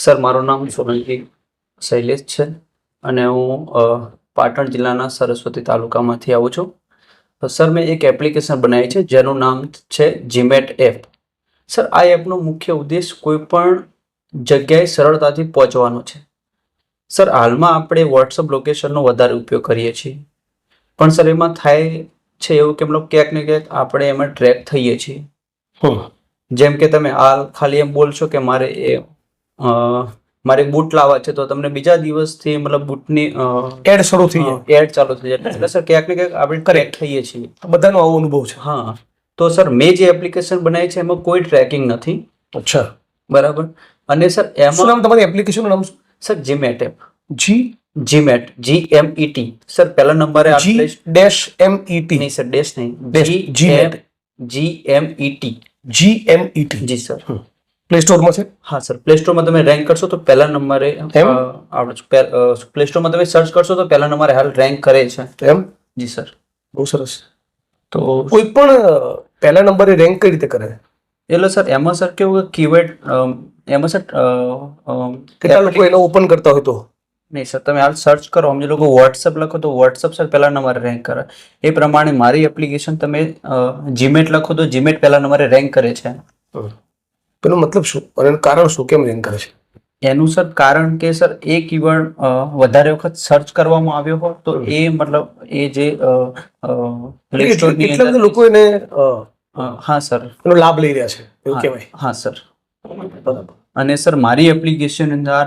Sir, મારું નામ સોલંકી શૈલેષ છે અને હું પાટણ જિલ્લાના સરસ્વતી તાલુકામાંથી આવું છું. તો સર, મેં એક એપ્લિકેશન બનાવી છે જેનું નામ છે જીમેટ એપ. સર, આ એપનો મુખ્ય ઉદ્દેશ કોઈ પણ જગ્યાએ સરળતાથી પહોંચવાનો છે. સર, હાલમાં આપણે વોટ્સઅપ લોકેશનનો વધારે ઉપયોગ કરીએ છીએ, પણ સર એમાં થાય છે એવું કે મતલબ ક્યાંક ને ક્યાંક આપણે એમાં ટ્રેક થઈએ છીએ. જેમ કે તમે હાલ ખાલી એમ બોલશો કે મારે બૂટ લાવવા છે, તો તમને બીજા દિવસથી મતલબ બૂટની એડ શરૂ થઈ જાય, એડ ચાલુ થઈ જાય. એટલે સર ક્યાંક ને ક્યાંક આપણે કરેક્ટ થઈએ છીએ. બધાનો આવો અનુભવ છે. હા, તો સર મેં જે એપ્લિકેશન બનાવી છે એમાં કોઈ ટ્રેકિંગ નથી. અચ્છા, બરાબર. અને સર શું એમાં નામ તમારી એપ્લિકેશનનું નામ? Sir GMET app. GMET, GMET. Sir પહેલા નંબરે G-MET નહીં સર, ડેશ નહીં, જીમેટ GMET. GMET. જી સર. પ્લે સ્ટોરમાં છે? હા સર, પ્લે સ્ટોરમાં તમે રેન્ક કરશો તો પહેલા નંબરે પ્લે સ્ટોરમાં તમે સર્ચ કરશો તો પહેલા નંબરે હાલ રેન્ક કરે છે. એમ? જી સર. બહુ સરસ. તો કોઈ પણ પહેલા નંબરે રેન્ક કઈ રીતે કરે? એટલે સર એમાં સર કેવું કે કીવર્ડ એમાં સર કેટલા લોકો એને ઓપન કરતા હોય તો? નહીં સર, તમે હાલ સર્ચ કરો, અમને લોકો વોટ્સઅપ લખો તો વોટ્સઅપ સર પહેલા નંબરે રેન્ક કરે. એ પ્રમાણે મારી એપ્લિકેશન તમે જીમેટ લખો તો જીમેટ પહેલા નંબરે રેન્ક કરે છે. એનો મતલબ શું અને એનું કારણ શું, કેમ રેન્ક કરે છે? એનું સર કારણ કે સર એ કીવર્ડ વધારે વખત સર્ચ કરવામાં આવ્યો હોય તો એ મતલબ એ જે પ્લે સ્ટોરની એટલા બધા લોકો એને હા સર એનો લાભ લઈ રહ્યા છે એવું કહેવાય. હા સર. અને સર મારી એપ્લિકેશન અંદર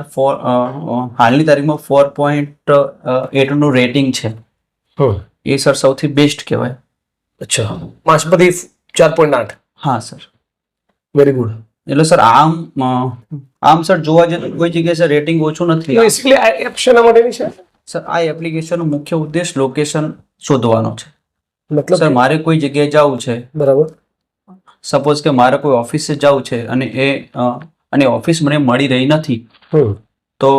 હાલની તારીખમાં 4.8 નું રેટિંગ છે. એ સર સૌથી બેસ્ટ કહેવાય. અચ્છા, 5 માંથી 4.8. હા સર. Very good. એટલે સર આમ સર જોવા જઈએ તો કોઈ જગ્યાએ સર રેટિંગ ઓછું નથી. બેસિકલી આ એપ શેના માટેની છે? સર આ એપ્લિકેશનનો મુખ્ય ઉદ્દેશ લોકેશન શોધવાનો છે. મતલબ સર મારે કોઈ જગ્યાએ જવું છે, બરાબર, સપોઝ કે મારે કોઈ ઓફિસે જવું છે અને ઓફિસ મને મળી રહી નથી, તો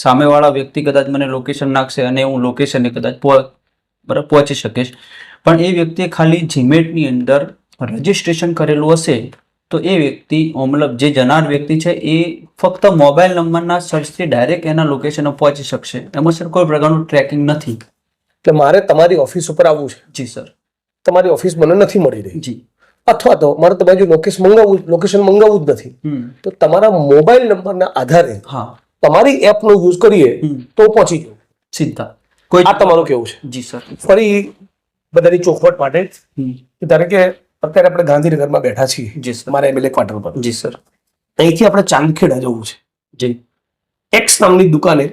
સામેવાળા વ્યક્તિ કદાચ મને લોકેશન નાખશે અને હું લોકેશને કદાચ પહોંચી શકીશ. પણ એ વ્યક્તિએ ખાલી જીમેટની અંદર રજીસ્ટ્રેશન કરેલું હશે તો એ વ્યક્તિ મતલબ જે જનાર વ્યક્તિ છે એ ફક્ત મોબાઈલ નંબરના સર્ચથી ડાયરેક્ટ એના લોકેશન પહોંચી શકશે. એમાં સર કોઈ પ્રકારનું ટ્રેકિંગ નથી. એટલે મારે તમારી ઓફિસ ઉપર આવવું છે. જી સર. તમારી ઓફિસ મને નથી મળી રહી. જી. અથવા તો મારે તમારી લોકેશન મંગાવવું જ નથી, તો તમારા મોબાઈલ નંબરના આધારે તમારી એપનો યુઝ કરીએ તો પહોંચી જવું સીધા. આ તમારું કેવું છે? જી સર. ફરી બધાની ચોખવટ માટે ધારો કે અત્યારે આપણે ગાંધીનગરમાં બેઠા છીએ. જી સર. મારા એમએલએ ક્વાર્ટર પર. જી સર. અહીંથી આપણે ચાંદખેડા જવું છે. જી. એક્સ નામની દુકાને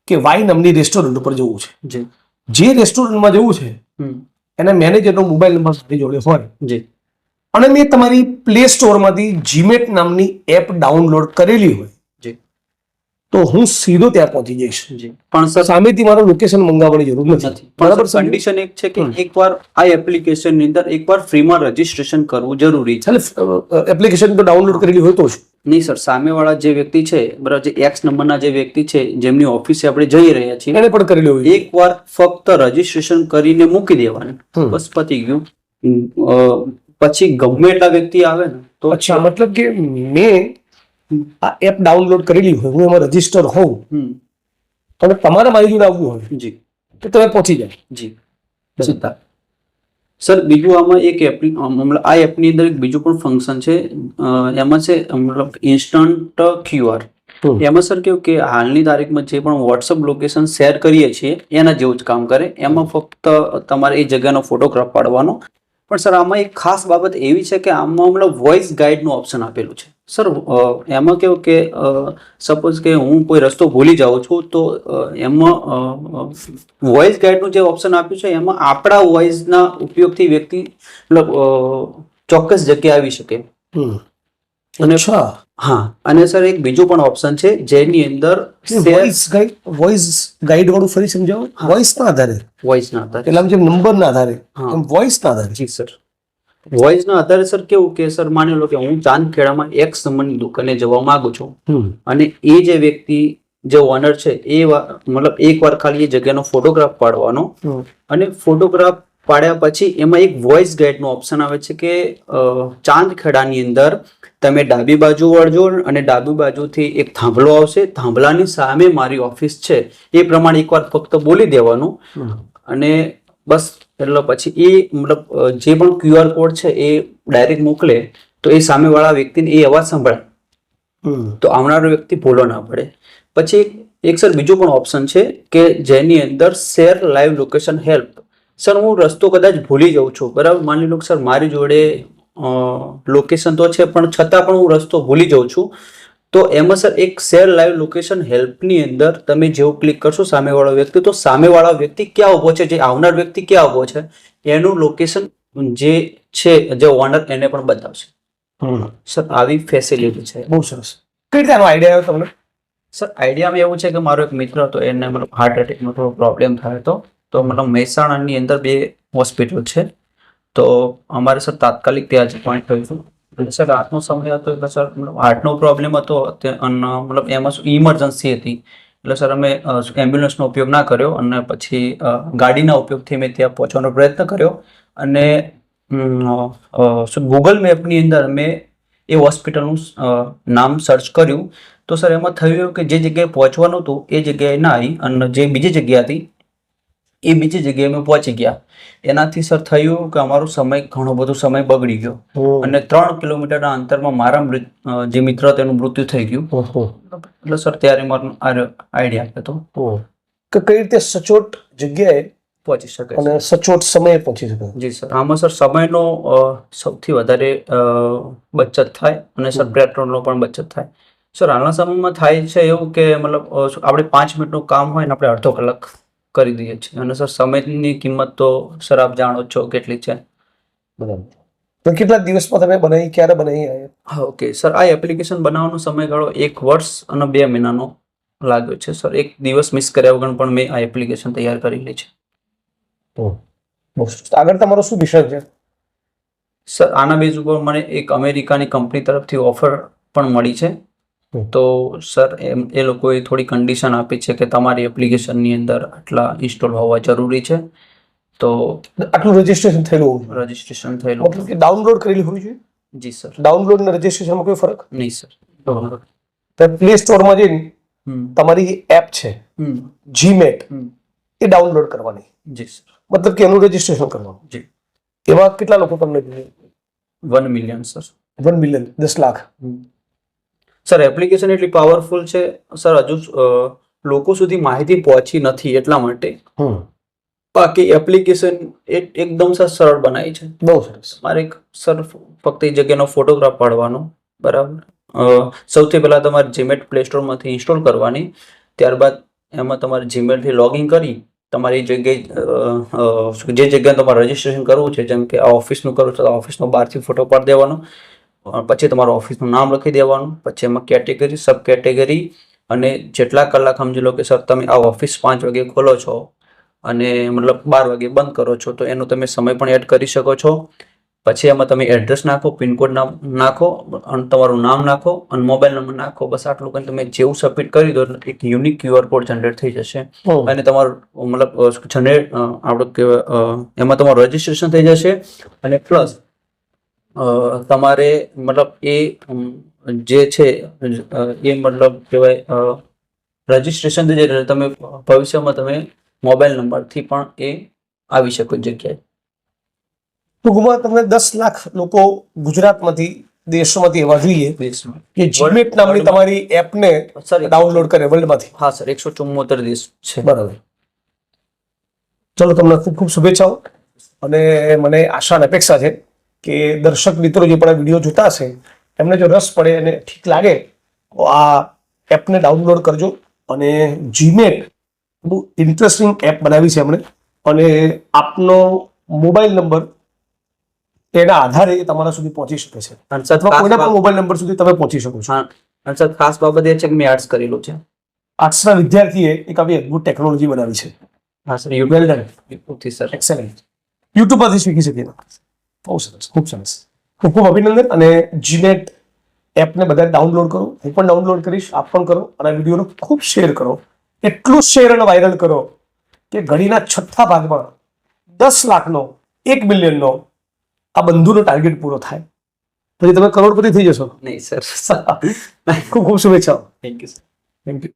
કે વાય નામની રેસ્ટોરન્ટ ઉપર જવું છે. જી. જે રેસ્ટોરન્ટમાં જવું છે એના મેનેજરનો મોબાઈલ નંબર મારી જોડે હોય. જી. અને મેં તમારી પ્લે સ્ટોરમાંથી જીમેટ નામની એપ ડાઉનલોડ કરેલી હોય તો હું સીધો ત્યાં પહોંચી જઈશ. પણ સર સામેથી મારું લોકેશન મંગાવવાની જરૂર નથી. બરાબર. કન્ડિશન એક છે કે એકવાર આ એપ્લિકેશન ની અંદર એકવાર ફ્રીમાં રજીસ્ટ્રેશન કરવું જરૂરી છે. એપ્લિકેશન તો ડાઉનલોડ કરેલી હોય તો જ નહીં સર, સામેવાળા જે વ્યક્તિ છે, બરાબર, જે એક્સ નંબરના જે વ્યક્તિ છે જેમની ઓફિસે આપણે જઈ રહ્યા છીએ એને પણ કરેલી હોય. એકવાર ફક્ત રજીસ્ટ્રેશન કરીને મૂકી દેવાનું, બસ પતી ગયું. પછી ગમે એટલા વ્યક્તિ આવે ને તો. અચ્છા, મતલબ કે મેં આ એપ ડાઉનલોડ કરેલી હોય, હું એમાં રજીસ્ટર હોઉં અને તમારે મારી જોડે આવવું હોય જી તો તમે પહોંચી જાય. જી સીધા. સર બીજું આમાં એક આ એપની અંદર એક બીજું પણ ફંક્શન છે. એમાં છે મતલબ ઇન્સ્ટન્ટ QR. એમાં સર કેવું કે હાલની તારીખમાં જે પણ વોટ્સઅપ લોકેશન શેર કરીએ છીએ એના જેવું જ કામ કરે. એમાં ફક્ત તમારે એ જગ્યાનો ફોટોગ્રાફ પાડવાનો. પણ સર આમાં એક ખાસ બાબત એવી છે કે આમાં મતલબ વોઇસ ગાઈડનું ઓપ્શન આપેલું છે. સર એમાં કેવું કે સપોઝ કે હું કોઈ રસ્તો ભૂલી જાઉં છું તો એમાં વોઇસ ગાઈડનું જે ઓપ્શન આપ્યું છે એમાં આપણા વોઇસના ઉપયોગથી વ્યક્તિ મતલબ ચોક્કસ જગ્યાએ આવી શકે. અને હા, અને સર એક બીજું પણ ઓપ્શન છે જેની અંદર વોઇસ ગાઈડ વાળું ફરી સમજાવો. વોઇસના આધારે એટલે જેમ નંબરના આધારે એમ વોઇસના આધારે. જી સર. વોઇસના આધારે સર કેવું કે સર માની લો કે હું ચાંદખેડામાં એક નંબરની દુકાને જવા માંગુ છું અને એ જે વ્યક્તિ જે ઓનર છે એ મતલબ એકવાર ખાલી એ જગ્યાનો ફોટોગ્રાફ પાડવાનો અને ફોટોગ્રાફ પાડ્યા પછી એમાં એક વોઇસ ગાઈડનો ઓપ્શન આવે છે કે ચાંદખેડાની અંદર તમે ડાબી બાજુ વળજો અને ડાબી બાજુથી એક થાંભલો આવશે, થાંભલાની સામે મારી ઓફિસ છે, એ પ્રમાણે એકવાર ફક્ત બોલી દેવાનું અને બસ. એટલે પછી એ મતલબ જે પણ QR કોડ છે એ ડાયરેક્ટ મોકલે તો એ સામેવાળા વ્યક્તિને એ અવાજ સંભળાય, તો આવનારો વ્યક્તિ ભૂલો ના પડે. પછી એક સર બીજું પણ ઓપ્શન છે કે જેની અંદર share live location help. Sir હું રસ્તો કદાચ ભૂલી જાઉં છું, બરાબર, માની લો સર મારી જોડે લોકેશન તો છે પણ છતાં પણ હું રસ્તો ભૂલી જાઉં છું, તો એમાં સર એક શેર લાઈવ લોકેશન હેલ્પની અંદર તમે જેવું ક્લિક કરશો સામેવાળો વ્યક્તિ, તો સામેવાળા વ્યક્તિ ક્યાં ઊભો છે, જે આવનાર વ્યક્તિ ક્યાં ઊભો છે એનું લોકેશન જે છે જે ઓનર એને પણ બતાવશે. સર આવી ફેસિલિટી છે. બહુ સરસ. કઈ રીતે આનો આઈડિયા આવ્યો તમને? સર આઈડિયામાં એવું છે કે મારો એક મિત્ર હતો, એને મતલબ હાર્ટ એટેકનો થોડો પ્રોબ્લેમ થયો હતો, તો મતલબ મહેસાણાની અંદર 2 હોસ્પિટલ છે, તો અમારે સર તાત્કાલિક ત્યાં જ પોઈન્ટ થયું હતું. સર રાતનો સમય હતો એટલે સર મતલબ હાર્ટનો પ્રોબ્લેમ હતો મતલબ એમાં શું ઇમરજન્સી હતી એટલે સર અમે એમ્બ્યુલન્સનો ઉપયોગ ના કર્યો અને પછી ગાડીના ઉપયોગથી મેં ત્યાં પહોંચવાનો પ્રયત્ન કર્યો અને ગૂગલ મેપની અંદર મેં એ હોસ્પિટલનું નામ સર્ચ કર્યું તો સર એમાં થયું કે જે જગ્યાએ પહોંચવાનું હતું એ જગ્યાએ ના આવી અને જે બીજી જગ્યા હતી એ બીજી જગ્યાએ અમે પહોંચી ગયા. એનાથી સર થયું કે અમારો સમય ઘણો બધો સમય બગડી ગયો અને 3 કિલોમીટરના અંતરમાં મારા જે મિત્ર હતો એનું મૃત્યુ થઈ ગયું. એટલે સર ત્યારે મારો આઈડિયા હતો કે કઈ રીતે સચોટ જગ્યાએ પહોંચી શકે અને સચોટ સમયે પહોંચી શકે. જી સર, આમાં સર સમયનો સૌથી વધારે બચત થાય અને સર પેટ્રોલનો પણ બચત થાય. સર હાલના સમયમાં થાય છે એવું કે મતલબ આપણે 5 મિનિટનું કામ હોય ને આપણે અડધો કલાક કરી દઈએ છીએ અને સર સમયની કિંમત તો સર આપ જાણો છો કેટલી છે. બરાબર. તો કેટલા દિવસમાં તમે બનાવી, ક્યારે બનાવી? હા, ઓકે સર, આ એપ્લિકેશન બનાવવાનો સમયગાળો 1 વર્ષ અને 2 મહિનાનો લાગ્યો છે સર. 1 દિવસ મિસ કર્યા વગર પણ મેં આ એપ્લિકેશન તૈયાર કરી લી છે. આગળ તમારો શું મિશન છે? સર આના બેઝ ઉપર મને એક અમેરિકાની કંપની તરફથી ઓફર પણ મળી છે. તો સર એ લોકોએ થોડી કન્ડિશન આપી છે કે તમારી એપ્લિકેશનની અંદર આટલા ઇન્સ્ટોલ હોવા જરૂરી છે. તો આટલું રજીસ્ટ્રેશન થયેલું મતલબ કે ડાઉનલોડ કરેલી હોવી જોઈએ? જી સર. ડાઉનલોડ અને રજીસ્ટ્રેશનમાં કોઈ ફરક નહીં સર. તો પ્લે સ્ટોરમાં જઈને તમારી એપ છે જીમેટ એ ડાઉનલોડ કરવાની. જી સર. મતલબ કે એનું રજીસ્ટ્રેશન કરવાનું. જી. એવા કેટલા લોકો તમને જોઈએ? 1 million sir. 1 million, 10 lakh. Sir application એટલી પાવરફુલ છે સર, હજુ લોકો સુધી માહિતી પહોંચી નથી એટલા માટે. બાકી એપ્લિકેશન એકદમ સર સરળ બનાવી છે. બહુ સરસ. મારે સર ફક્ત એ જગ્યાનો ફોટોગ્રાફ પાડવાનો, બરાબર. સૌથી પહેલા તમારે જીમેટ પ્લે સ્ટોરમાંથી ઇન્સ્ટોલ કરવાની, ત્યારબાદ એમાં તમારે જીમેટથી લોગિન કરી તમારી જગ્યાએ જે જગ્યાએ તમારે રજીસ્ટ્રેશન કરવું છે, જેમ કે આ ઓફિસનું કરવું છે તો ઓફિસનો બહારથી ફોટો પાડી દેવાનો, પછી તમારું ઓફિસનું નામ લખી દેવાનું, પછી એમાં કેટેગરી, સબ કેટેગરી અને જેટલા કલાક સમજી લો કે સર તમે આ ઓફિસ 5 વાગે ખોલો છો અને મતલબ 12 વાગે બંધ કરો છો તો એનો તમે સમય પણ એડ કરી શકો છો. પછી એમાં તમે એડ્રેસ નાખો, પિનકોડ નાખો અને તમારું નામ નાખો અને મોબાઈલ નંબર નાખો. બસ આટલું કરીને તમે જેવું સબમિટ કરી દો એક યુનિક QR કોડ જનરેટ થઈ જશે અને તમારું મતલબ જનરેટ આપણે કહેવાય એમાં તમારું રજીસ્ટ્રેશન થઈ જશે અને પ્લસ તમારે મતલબ એ જે છે એ મતલબ કહેવાય રજીસ્ટ્રેશન થઈ જાય તમે ભવિષ્યમાં તમે મોબાઈલ નંબરથી પણ એ આવી શકો જગ્યાએ. ટૂંકમાં તમને 10 લાખ લોકો ગુજરાતમાંથી, દેશમાંથી એવા જોઈએ કે જીમેટ નામની તમારી એપને ડાઉનલોડ કરે વર્લ્ડમાંથી. હા સર, 174 દેશ છે. બરાબર. ચલો, તમને ખૂબ ખૂબ શુભેચ્છાઓ અને મને આશા અને અપેક્ષા છે કે દર્શક મિત્રો જે પણ આ વિડીયો જોતા હશે એમને જો રસ પડે અને ઠીક લાગે તો આ એપને ડાઉનલોડ કરજો. અને જીમેટ બહુ ઇન્ટરેસ્ટિંગ એપ બનાવી છે એમણે અને આપનો મોબાઈલ નંબર એના આધારે તમારા સુધી પહોંચી શકે છે અથવા કોઈના પણ મોબાઈલ નંબર સુધી તમે પહોંચી શકો છો. અને સર ખાસ બાબત એ છે કે મેં આર્ટ્સ કરેલું છે. આર્ટ્સના વિદ્યાર્થીએ એક આવી અદ્ભુત ટેકનોલોજી બનાવી છે. હા sir, well done. Sir excellent. YouTube પરથી શીખી શકીએ. બહુ સરસ, ખૂબ સરસ. ખૂબ ખૂબ અભિનંદન. અને જીમેટ એપને બધા ડાઉનલોડ કરો, હું પણ ડાઉનલોડ કરીશ, આપ પણ કરો અને આ વિડીયોનો ખૂબ શેર કરો. એટલું શેર અને વાયરલ કરો કે ઘડીના 6થા ભાગમાં 10 લાખનો 1 મિલિયનનો આ બંધુનો ટાર્ગેટ પૂરો થાય પછી તમે કરોડપતિ થઈ જશો. નહીં સર. ખૂબ ખૂબ શુભેચ્છાઓ. Thank you sir. Thank you.